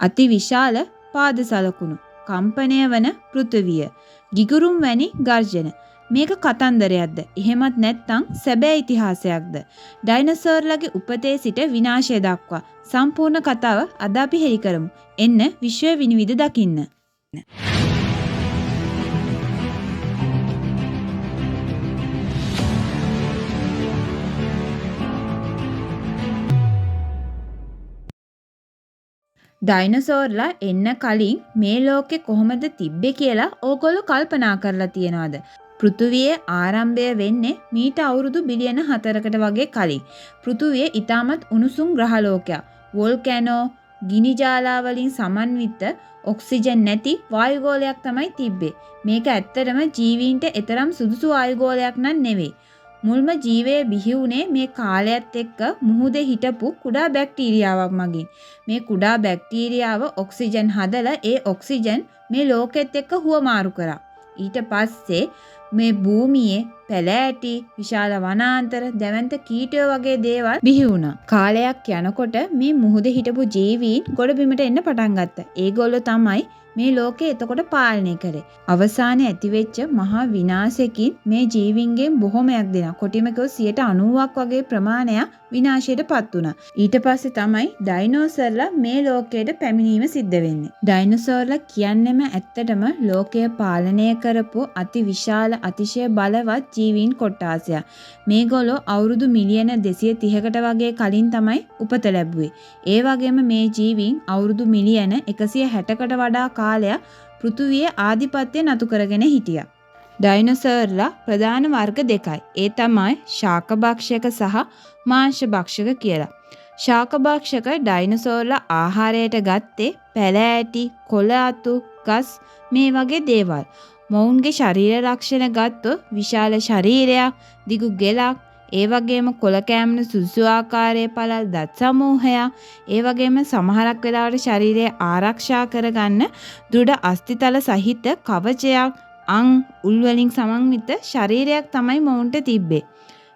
අති විශාල පාද සලකුණු, කම්පණය වන පෘථිවිය, ගිගුරුම් වැනි ගර්ජන. මේක කතන්දරයක්ද? එහෙමත් නැත්නම් සැබෑ ඉතිහාසයක්ද? ඩයිනසෝර්ලගේ උපතේ සිට විනාශය දක්වා සම්පූර්ණ කතාව අද අපි හෙළි කරමු. එන්න විශ්වය විනිවිද දකින්න. ඩයිනසෝර්ලා එන්න කලින් මේ ලෝකෙ කොහොමද තිබ්බේ කියලා ඕගොල්ලෝ කල්පනා කරලා තියනවාද? පෘථුවියේ ආරම්භය වෙන්නේ මීට අවුරුදු බිලියන 4කට වගේ කලින්. පෘථුවිය ඊටමත් උණුසුම් ග්‍රහලෝකයක්. වෝල්කැනෝ, ගිනි ජාලා වලින් සමන්විත ඔක්සිජන් නැති වායුගෝලයක් තමයි තිබ්බේ. මේක ඇත්තටම ජීවීන්ට එතරම් සුදුසු වායුගෝලයක් නන් නෙවෙයි. මුල්ම ජීවය බිහි වුණේ මේ කාලයත් එක්ක මුහුදේ හිටපු කුඩා බැක්ටීරියාවක් මගින්. මේ කුඩා බැක්ටීරියාව ඔක්සිජන් හදලා ඒ ඔක්සිජන් මේ ලෝකෙත් එක්ක හුවමාරු කරා. ඊට පස්සේ මේ භූමියේ පැලෑටි, විශාල වනාන්තර, දැවැන්ත කීටයෝ වගේ දේවල් බිහි වුණා. කාලයක් යනකොට මේ මුහුදේ හිටපු ජීවීන් ගොඩබිමට එන්න පටන් ගත්තා. ඒගොල්ලෝ තමයි මේ ලෝකේ එතකොට පාලනය කරේ. අවසානයේ ඇතිවෙච්ච මහා විනාශයකින් මේ ජීවීන්ගෙන් බොහොමයක් දෙනා කොටිම කිව්වොත් 90%ක් වගේ ප්‍රමාණයක් විනාශයටපත් වුණා. ඊට පස්සේ තමයි ඩයිනෝසර්ලා මේ ලෝකයට පැමිණීම සිද්ධ වෙන්නේ. ඩයිනෝසර්ලා කියන්නේම ඇත්තටම ලෝකය පාලනය කරපු අති විශාල අතිශය බලවත් ජීවීන් කොට්ටාසයක්. මේගොල්ලෝ අවුරුදු මිලියන 230කට වගේ කලින් තමයි උපත ලැබුවේ. ඒ වගේම මේ ජීවීන් අවුරුදු මිලියන 160කට වඩා කාලයක් පෘථුවියේ ආධිපත්‍ය නතු කරගෙන හිටියා. ඩයිනෝසර්ලා ප්‍රධාන වර්ග දෙකයි. ඒ තමයි ශාකභක්ෂක සහ මාංශභක්ෂක කියලා. ශාකභක්ෂක ඩයිනෝසර්ලා ආහාරයට ගත්තේ පැලෑටි, කොළ අතු, ගස් මේ වගේ දේවල්. මොවුන්ගේ ශරීර ලක්ෂණ ගත්තොත් විශාල ශරීරයක්, දිගු ගෙලක්, ඒ වගේම කොළ කෑමන සුසු ආකාරයේ පළල් දත් සමූහයක්, ඒ වගේම සමහරක් වෙලාවට ශරීරය ආරක්ෂා කරගන්න දෘಢ අස්තිතල සහිත කවචයක්, අං උල් වලින් සමන්විත ශරීරයක් තමයි මොවුන්ට තිබ්බේ.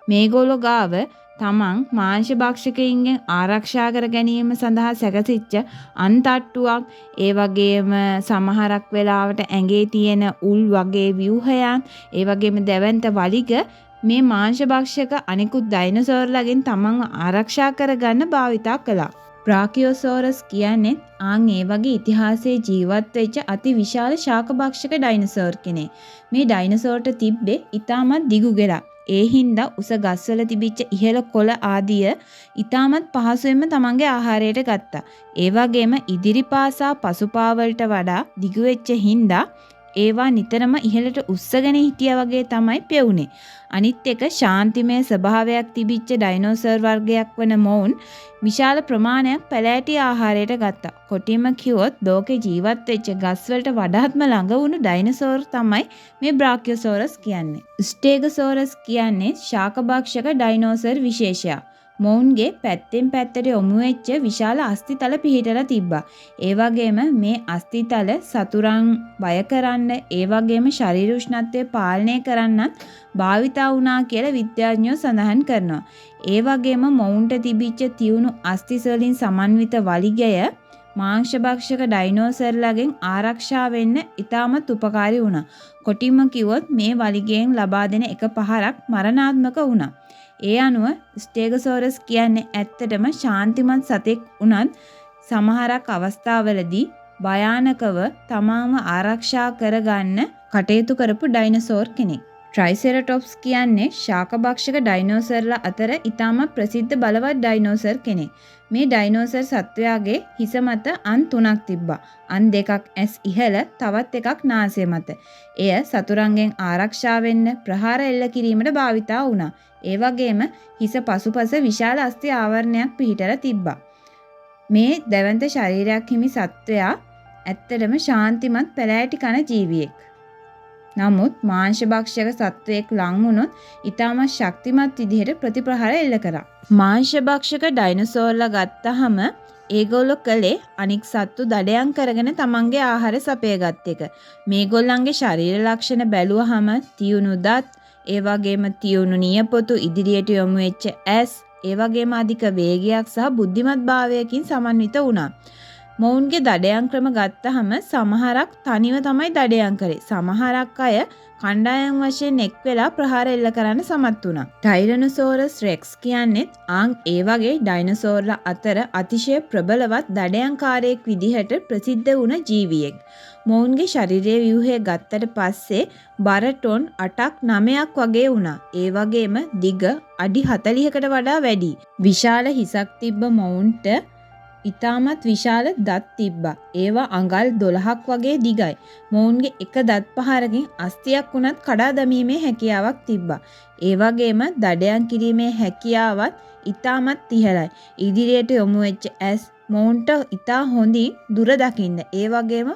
මේගොල්ලෝ ගාව තමන් මාංශ භක්ෂකයින්ගෙන් ආරක්ෂා කර ගැනීම සඳහා සැකසිච්ච අන්තට්ටුවක්, ඒ වගේම සමහරක් වෙලාවට ඇඟේ තියෙන උල් වගේ ව්‍යුහයන්, ඒ වගේම දැවැන්ත වලිග මේ මාංශ භක්ෂක අනිකුත් ඩයිනෝසර්ලාගෙන් තමන්ව ආරක්ෂා කරගන්න භාවිතා කළා. බ්‍රාකියෝසෝරස් කියන්නේ ඒ වගේ ඉතිහාසයේ ජීවත් වෙච්ච අති විශාල ශාකභක්ෂක ඩයිනෝසර් කෙනෙක්. මේ ඩයිනෝසර්ට තිබ්බේ ඊටමත් දිගු ගෙලක්. ඒ හින්දා උස ගස්වල තිබිච්ච ඉහළ කොළ ආදිය ඊටමත් පහසුවෙන්ම තමන්ගේ ආහාරයට ගත්තා. ඒ වගේම ඉදිරිපාසා පසුපා වලට වඩා දිගු වෙච්ච හින්දා ඒවා නිතරම ඉහළට උස්සගෙන හිටියා වගේ තමයි පෙවුනේ. අනිත් එක ශාන්තිමය ස්වභාවයක් තිබිච්ච ඩයිනෝසර් වර්ගයක් වන මොවුන් විශාල ප්‍රමාණයක් පැලෑටි ආහාරයට ගත්තා. කොටිම කිව්වොත් ලෝකේ ජීවත් වෙච්ච ගස් වලට වඩාත්ම ළඟ වුණු ඩයිනෝසර් තමයි මේ බ්‍රාකියෝසෝරස් කියන්නේ. ස්ටේගෝසෝරස් කියන්නේ ශාකභක්ෂක ඩයිනෝසර් විශේෂයක්. මොවුන්ගේ පැත්තෙන් පැත්තට යොමු වෙච්ච විශාල අස්තිතල පිහිටලා තිබ්බා. ඒ වගේම මේ අස්තිතල සතුරන් බය කරන්න, ඒ වගේම ශරීර උෂ්ණත්වය පාලනය කරන්නත් භාවිතා වුණා කියලා විද්‍යාඥයෝ සඳහන් කරනවා. ඒ වගේම මොවුන්ට තිබිච්ච තියුණු අස්තිස් වලින් සමන්විත වලිගය මාංශභක්ෂක ඩයිනෝසර්ලාගෙන් ආරක්ෂා වෙන්න ඉතාමත් උපකාරී වුණා. කොටිම කිව්වොත් මේ වලිගයෙන් ලබා දෙන එක පහරක් මරණාත්මක වුණා. ඒ අනුව ස්ටේගෝසෝරස් කියන්නේ ඇත්තටම ශාන්තිමත් සතෙක් වුණත් සමහරක් අවස්ථාවලදී භයානකව තමාම ආරක්ෂා කරගන්න කටයුතු කරපු ඩයිනෝසෝර් කෙනෙක්. ට්‍රයිසෙරටොප්ස් කියන්නේ ශාකභක්ෂක ඩයිනෝසර්ලා අතර ඉතාමත් ප්‍රසිද්ධ බලවත් ඩයිනෝසර් කෙනෙක්. මේ ඩයිනෝසර් සත්වයාගේ හිස මත අන් 3ක් තිබ්බා. අන් 2ක් ඇස් ඉහළ, තවත් එකක් නාසය මත. එය සතුරන්ගෙන් ආරක්ෂා වෙන්න ප්‍රහාර එල්ල කිරීමට භාවිතා වුණා. ඒ වගේම හිස පසුපස විශාල අස්ථි ආවරණයක් පිහිටලා තිබ්බා. මේ දැවැන්ත ශරීරයක් හිමි සත්වයා ඇත්තටම ශාන්තිමත් පැලෑටි කන ජීවියෙක්. නමුත් මාංශභක්ෂක සත්වයෙක් ලං වුණොත් ඊටමත් ශක්තිමත් විදිහට ප්‍රතිප්‍රහාර එල්ල කරා. මාංශභක්ෂක ඩයිනෝසර්ලා ගත්තහම ඒගොල්ලෝ කලේ අනික් සත්තු දඩයන් කරගෙන තමන්ගේ ආහාර සපයගත් එක. මේගොල්ලන්ගේ ශරීර ලක්ෂණ බැලුවහම තියුණු දත්, ඒ වගේම තියුණු නියපොතු, ඉදිරියට යොමු වෙච්ච ඇස්, ඒ වගේම අධික වේගයක් සහ බුද්ධිමත් භාවයකින් සමන්විත වුණා. මොවුන්ගේ දඩයම් ක්‍රම ගත්තහම සමහරක් තනිව තමයි දඩයම් කරේ. සමහරක් අය කණ්ඩායම් වශයෙන් එක් වෙලා ප්‍රහාර එල්ල කරන්න සමත් වුණා. ටයිරනොසෝරස් රෙක්ස් කියන්නේ ඒ වගේ ඩයිනසෝර්ලා අතර අතිශය ප්‍රබලවත් දඩයම්කාරයෙක් විදිහට ප්‍රසිද්ධ වුණ ජීවියෙක්. මොවුන්ගේ ශරීරයේ ව්‍යුහය ගත්තට පස්සේ බර ටොන් 8ක් 9ක් වගේ වුණා. ඒ වගේම දිග අඩි 40කට වඩා වැඩි. විශාල හිසක් තිබ්බ මොවුන්ට ඉතාමත් විශාල දත් තිබ්බා. ඒවා අඟල් 12ක් වගේ දිගයි. මොවුන්ගේ එක දත් පහරකින් අස්තියක් වුණත් කඩා දැමීමේ හැකියාවක් තිබ්බා. ඒ වගේම දඩයම් කිරීමේ හැකියාවත් ඉතාමත් ඉහළයි. ඉදිරියට යොමු වෙච්ච ඇස් මොවුන්ට ඉතා හොඳින් දුර දකින්න. ඒ වගේම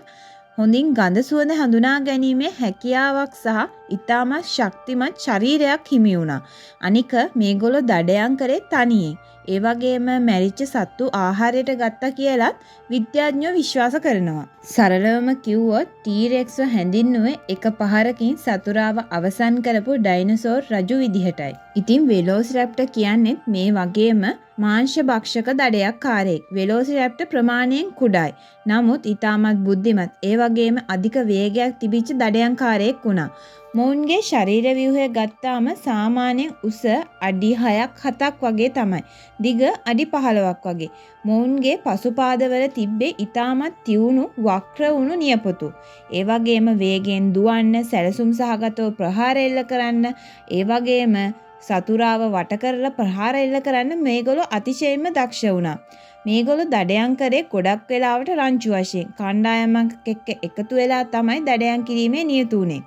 හොඳින් ගඳ සුවඳ හඳුනා ගැනීමේ හැකියාවක් සහ ඉතාමත් ශක්තිමත් ශරීරයක් හිමි වුණා. අනික මේගොල්ලෝ දඩයම් කරේ තනියෙන්. ඒ වගේම මැරිච්ච සත්තු ආහාරයට ගත්තා කියලත් විද්‍යාඥයෝ විශ්වාස කරනවා. සරලවම කිව්වොත් ටීරෙක්ස්ව හැඳින්නුවේ එක පහරකින් සතුරාව අවසන් කරපු ඩයිනසෝර් රජු විදිහටයි. ඉතින් වෙලෝසිරැප්ටර් කියන්නේත් මේ වගේම මාංශ භක්ෂක දඩයක්කාරයෙක්. වෙලෝසිරැප්ටර් ප්‍රමාණයෙන් කුඩායි. නමුත් ඉතාමත් බුද්ධිමත්. ඒ වගේම අධික වේගයක් තිබිච්ච දඩයම්කාරයෙක් වුණා. මොවුන්ගේ ශරීර ව්‍යුහය ගත්තාම සාමාන්‍යයෙන් උස අඩි 6ක් 7ක් වගේ තමයි. දිග අඩි 15ක් වගේ. මොවුන්ගේ පසුපාදවල තිබ්බේ ඉතාමත් තියුණු වක්‍ර වුණු නියපොතු. ඒ වගේම වේගෙන් දුවන්න, සැලසුම් සහගතව ප්‍රහාර එල්ල කරන්න, ඒ වගේම සතුරාව වට කරලා ප්‍රහාර එල්ල කරන්න මේගොල්ලෝ අතිශයින්ම දක්ෂ වුණා. මේගොල්ලෝ දඩයම් කරේ ගොඩක් වෙලාවට රංචු වශයෙන් කණ්ඩායමක් එක්ක එකතු වෙලා තමයි දඩයම් කිරීමේ නියතු වුනේ.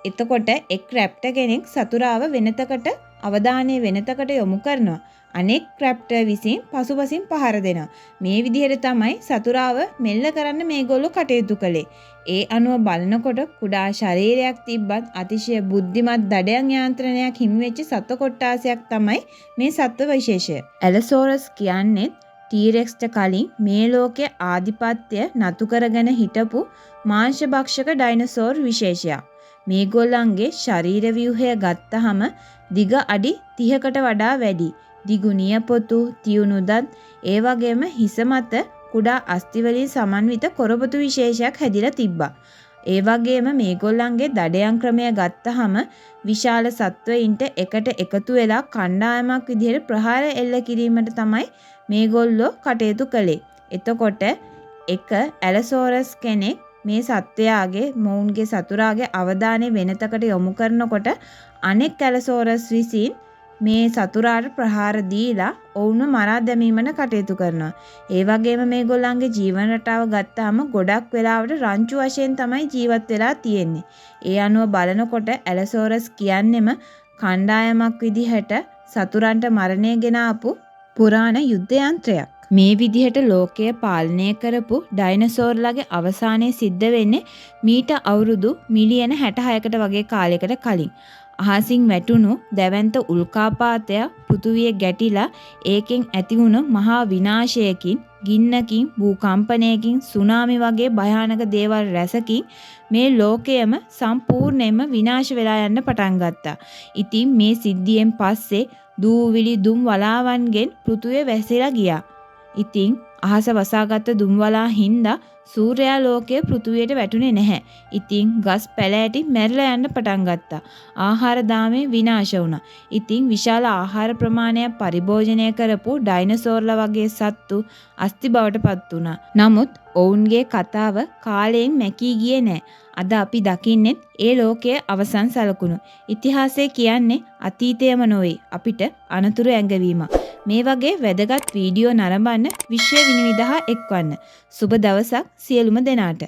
එතකොට එක් රැප්ටර් කෙනෙක් සතුරාව වෙනතකට අවධානය වෙනතකට යොමු කරනවා. අනෙක් රැප්ටර් විසින් පසුපසින් පහර දෙනවා. මේ විදිහට තමයි සතුරාව මෙල්ල කරන්න මේගොල්ලෝ කටයුතු කළේ. ඒ අනුව බලනකොට කුඩා ශරීරයක් තිබ්බත් අතිශය බුද්ධිමත් දඩයම් යාන්ත්‍රණයක් හිමි වෙච්ච සත්ව කොට්ටාසයක් තමයි මේ සත්ව විශේෂය. ඇලසෝරස් කියන්නේ ටීරෙක්ස්ට කලින් මේ ලෝකයේ ආධිපත්‍ය නතු කරගෙන හිටපු මාංශ භක්ෂක ඩයිනසෝර් විශේෂයක්. මේගොල්ලන්ගේ ශරීර ව්‍යුහය ගත්තහම දිග අඩි 30කට වඩා වැඩි. දිගු නියපොතු, තියුණු දත්, ඒ වගේම හිස මත කුඩා අස්ථි වලින් සමන්විත කොරපොතු විශේෂයක් හැදිලා තිබ්බා. ඒ වගේම මේගොල්ලන්ගේ දඩයම් ක්‍රමය ගත්තහම විශාල සත්වයින්ට එකට එකතු වෙලා කණ්ඩායමක් විදිහට ප්‍රහාර එල්ල කිරීමට තමයි මේගොල්ලෝ කටයුතු කළේ. එතකොට එක ඇලසෝරස් කෙනෙක් මේ සත්වයාගේ මොවුන්ගේ සතුරාගේ අවධානය වෙනතකට යොමු කරනකොට අනෙක් ඇලසෝරස් විසින් මේ සතුරාට ප්‍රහාර දීලා ඔවුන්ව මරා දැමීමට කටයුතු කරනවා. ඒ වගේම මේගොල්ලන්ගේ ජීවන රටාව ගත්තාම ගොඩක් වෙලාවට රංචු වශයෙන් තමයි ජීවත් වෙලා තියෙන්නේ. ඒ අනුව බලනකොට ඇලසෝරස් කියන්නෙම කණ්ඩායමක් විදිහට සතුරන්ට මරණය ගෙන ආපු පුරාණ යුද්ධ යන්ත්‍රයක්. මේ විදිහට ලෝකය පාලනය කරපු ඩයිනසෝර්ලාගේ අවසානයේ සිද්ධ වෙන්නේ මීට අවුරුදු මිලියන 66කට වගේ කාලයකට කලින්. අහසින් වැටුණු දැවැන්ත උල්කාපාතයක් පෘථුවිය ගැටිලා ඒකෙන් ඇති වුණු මහා විනාශයකින්, ගින්නකින්, භූකම්පනයකින්, සුනාමි වගේ භයානක දේවල් රැසකින් මේ ලෝකයම සම්පූර්ණයෙන්ම විනාශ වෙලා යන්න පටන් ගත්තා. ඉතින් මේ සිද්ධියෙන් පස්සේ දූවිලි දුම් වලාවන්ගෙන් පෘථුවිය වැසිලා ගියා. ඉතින් අහස වසාගත් දුම් වලා හින්දා සූර්යා ලෝකයේ පෘථුවියට වැටුනේ නැහැ. ඉතින් ගස් පැලෑටි මැරිලා යන්න පටන් ගත්තා. ආහාර දාමේ විනාශ වුණා. ඉතින් විශාල ආහාර ප්‍රමාණයක් පරිභෝජනය කරපු ඩයිනසෝර්ලා වගේ සත්තු අස්ති බවට පත් වුණා. නමුත් ඔවුන්ගේ කතාව කාලයෙන් මැකී ගියේ නැහැ. අද අපි දකින්නේ ඒ ලෝකයේ අවසන් සලකුණු. ඉතිහාසය කියන්නේ අතීතයම නොවේ, අපිට අනතුරු ඇඟවීමක්. මේ වගේ වැදගත් වීඩියෝ නරඹන්න විශ්ව විනිවිද හා එක්වන්න. සුබ දවසක් සියලුම දෙනාට.